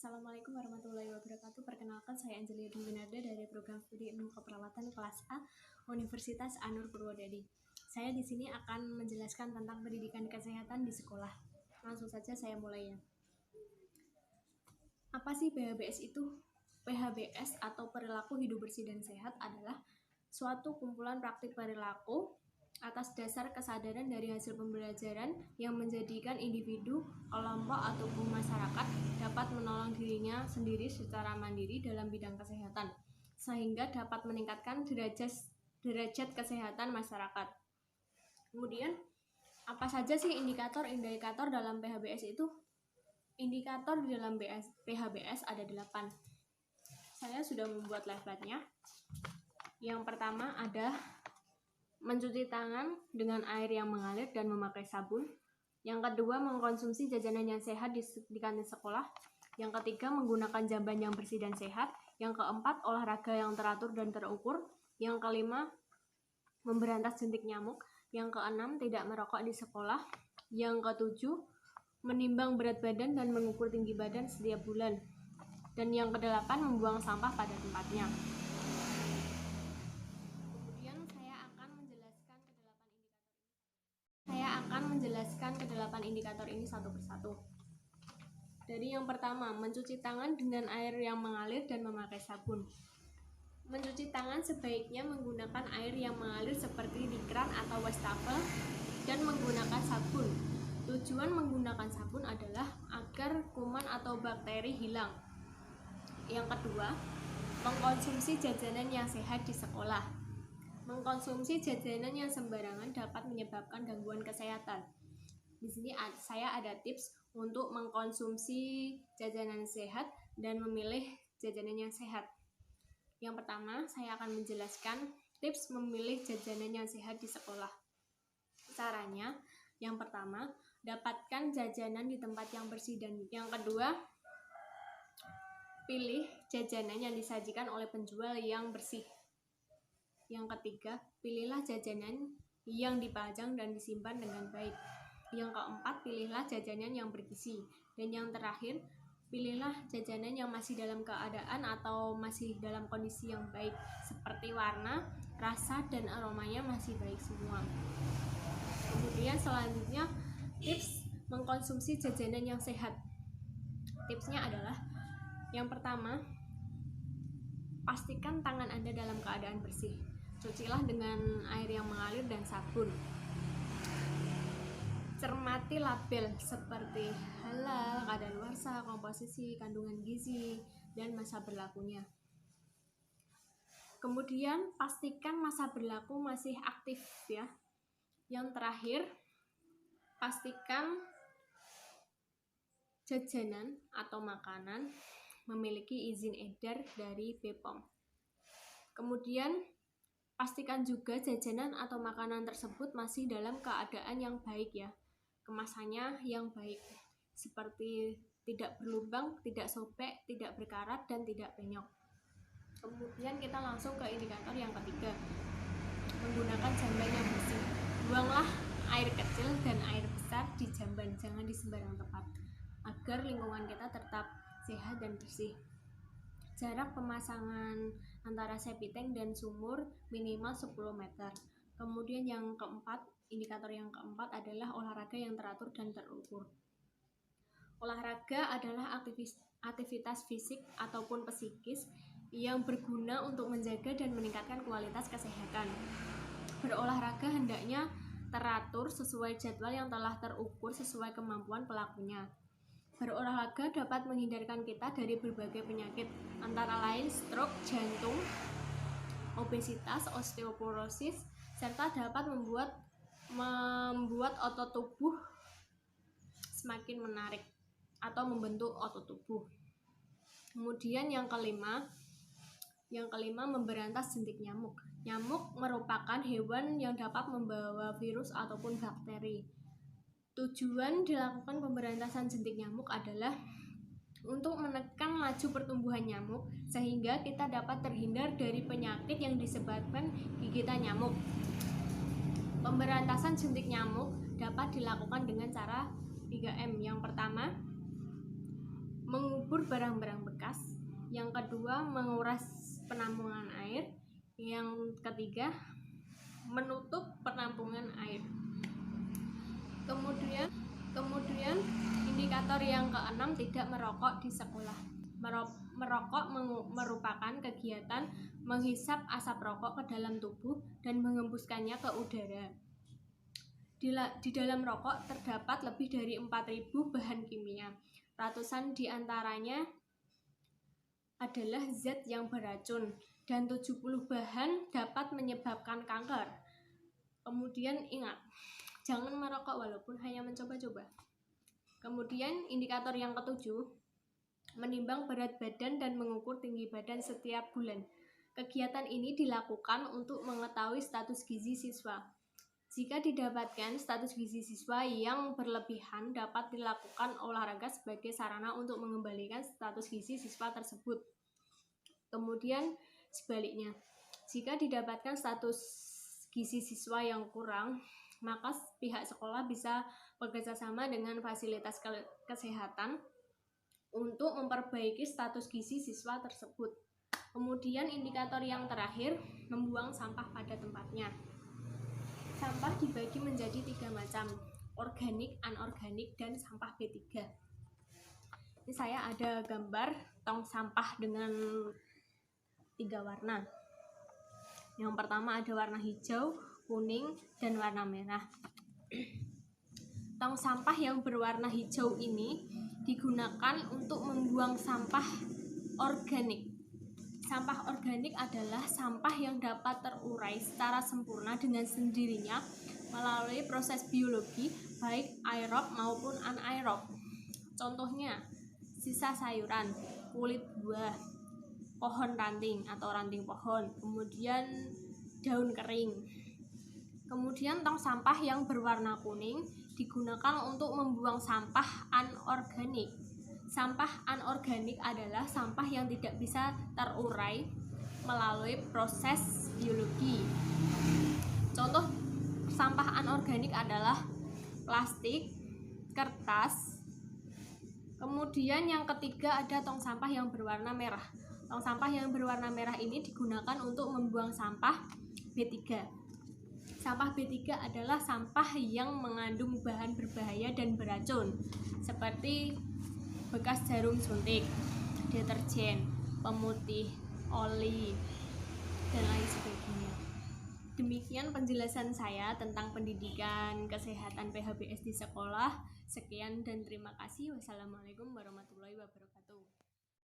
Assalamualaikum warahmatullahi wabarakatuh. Perkenalkan, saya Angelia Dwinarda dari program studi ilmu keperawatan kelas A Universitas Anur Purwodadi. Saya di sini akan menjelaskan tentang pendidikan kesehatan di sekolah. Langsung saja saya mulai ya. Apa sih PHBS itu? PHBS atau perilaku hidup bersih dan sehat adalah suatu kumpulan praktik perilaku atas dasar kesadaran dari hasil pembelajaran yang menjadikan individu, kelompok, ataupun masyarakat dapat menolong dirinya sendiri secara mandiri dalam bidang kesehatan, sehingga dapat meningkatkan derajat kesehatan masyarakat. Kemudian, apa saja sih indikator dalam PHBS itu? Indikator di dalam PHBS ada 8. Saya sudah membuat slide-nya. Yang pertama ada mencuci tangan dengan air yang mengalir dan memakai sabun. Yang kedua, mengkonsumsi jajanan yang sehat di kantin sekolah. Yang ketiga, menggunakan jamban yang bersih dan sehat. Yang keempat, olahraga yang teratur dan terukur. Yang kelima, memberantas jentik nyamuk. Yang keenam, tidak merokok di sekolah. Yang ketujuh, menimbang berat badan dan mengukur tinggi badan setiap bulan. Dan yang kedelapan, membuang sampah pada tempatnya. Menjelaskan ke-8 indikator ini satu persatu. Dari yang pertama, mencuci tangan dengan air yang mengalir dan memakai sabun. Mencuci tangan sebaiknya menggunakan air yang mengalir seperti di keran atau wastafel dan menggunakan sabun. Tujuan menggunakan sabun adalah agar kuman atau bakteri hilang. Yang kedua, mengkonsumsi jajanan yang sehat di sekolah. Mengkonsumsi jajanan yang sembarangan dapat menyebabkan gangguan kesehatan. Di sini saya ada tips untuk mengkonsumsi jajanan sehat dan memilih jajanan yang sehat. Yang pertama, saya akan menjelaskan tips memilih jajanan yang sehat di sekolah. Caranya, yang pertama, dapatkan jajanan di tempat yang bersih, dan yang kedua, pilih jajanan yang disajikan oleh penjual yang bersih. Yang ketiga, pilihlah jajanan yang dipajang dan disimpan dengan baik. Yang keempat, pilihlah jajanan yang bergizi. Dan yang terakhir, pilihlah jajanan yang masih dalam keadaan atau masih dalam kondisi yang baik, seperti warna, rasa, dan aromanya masih baik semua. Kemudian selanjutnya, tips mengkonsumsi jajanan yang sehat. Tipsnya adalah, yang pertama, pastikan tangan Anda dalam keadaan bersih. Cucilah dengan air yang mengalir dan sabun. Cermati label seperti halal, kadaluarsa, komposisi, kandungan gizi, dan masa berlakunya. Kemudian pastikan masa berlaku masih aktif ya. Yang terakhir, pastikan jajanan atau makanan memiliki izin edar dari BPOM. Kemudian pastikan juga jajanan atau makanan tersebut masih dalam keadaan yang baik ya. Kemasannya yang baik, seperti tidak berlubang, tidak sobek, tidak berkarat, dan tidak penyok. Kemudian kita langsung ke indikator yang ketiga, menggunakan jamban yang bersih. Buanglah air kecil dan air besar di jamban, jangan di sembarang tempat, agar lingkungan kita tetap sehat dan bersih. Jarak pemasangan antara septic tank dan sumur minimal 10 meter. Kemudian yang keempat, indikator yang keempat adalah olahraga yang teratur dan terukur. Olahraga adalah aktivitas fisik ataupun psikis yang berguna untuk menjaga dan meningkatkan kualitas kesehatan. Berolahraga hendaknya teratur sesuai jadwal yang telah terukur sesuai kemampuan pelakunya. Berolahraga dapat menghindarkan kita dari berbagai penyakit, antara lain stroke, jantung, obesitas, osteoporosis, serta dapat membuat otot tubuh semakin menarik atau membentuk otot tubuh. Kemudian yang kelima, memberantas jentik nyamuk. Nyamuk merupakan hewan yang dapat membawa virus ataupun bakteri. Tujuan dilakukan pemberantasan jentik nyamuk adalah untuk menekan laju pertumbuhan nyamuk sehingga kita dapat terhindar dari penyakit yang disebabkan gigitan nyamuk. Pemberantasan jentik nyamuk dapat dilakukan dengan cara 3M. Yang pertama, mengubur barang-barang bekas. Yang kedua, menguras penampungan air. Yang ketiga, menutup penampungan air. Kemudian indikator yang keenam, tidak merokok di sekolah. Merokok merupakan kegiatan menghisap asap rokok ke dalam tubuh dan mengembuskannya ke udara. Di dalam rokok terdapat lebih dari 4.000 bahan kimia. Ratusan di antaranya adalah zat yang beracun dan 70 bahan dapat menyebabkan kanker. Kemudian ingat, jangan merokok walaupun hanya mencoba-coba. Kemudian indikator yang ketujuh, menimbang berat badan dan mengukur tinggi badan setiap bulan. Kegiatan ini dilakukan untuk mengetahui status gizi siswa. Jika didapatkan status gizi siswa yang berlebihan, dapat dilakukan olahraga sebagai sarana untuk mengembalikan status gizi siswa tersebut. Kemudian sebaliknya, jika didapatkan status gizi siswa yang kurang, maka pihak sekolah bisa bekerjasama dengan fasilitas kesehatan untuk memperbaiki status gizi siswa tersebut. Kemudian indikator yang terakhir, membuang sampah pada tempatnya. Sampah dibagi menjadi 3 macam, organik, anorganik, dan sampah B3. Ini saya ada gambar tong sampah dengan 3 warna. Yang pertama ada warna hijau, kuning, dan warna merah. Tong sampah yang berwarna hijau ini digunakan untuk membuang sampah organik. Sampah organik adalah sampah yang dapat terurai secara sempurna dengan sendirinya melalui proses biologi, baik aerob maupun anaerob. Contohnya, sisa sayuran, kulit buah, pohon ranting atau ranting pohon, kemudian daun kering. Kemudian tong sampah yang berwarna kuning digunakan untuk membuang sampah anorganik. Sampah anorganik adalah sampah yang tidak bisa terurai melalui proses biologi. Contoh sampah anorganik adalah plastik, kertas. Kemudian yang ketiga ada tong sampah yang berwarna merah. Tong sampah yang berwarna merah ini digunakan untuk membuang sampah B3. Sampah B3 adalah sampah yang mengandung bahan berbahaya dan beracun, seperti bekas jarum suntik, deterjen, pemutih, oli, dan lain sebagainya. Demikian penjelasan saya tentang pendidikan kesehatan PHBS di sekolah. Sekian dan terima kasih. Wassalamualaikum warahmatullahi wabarakatuh.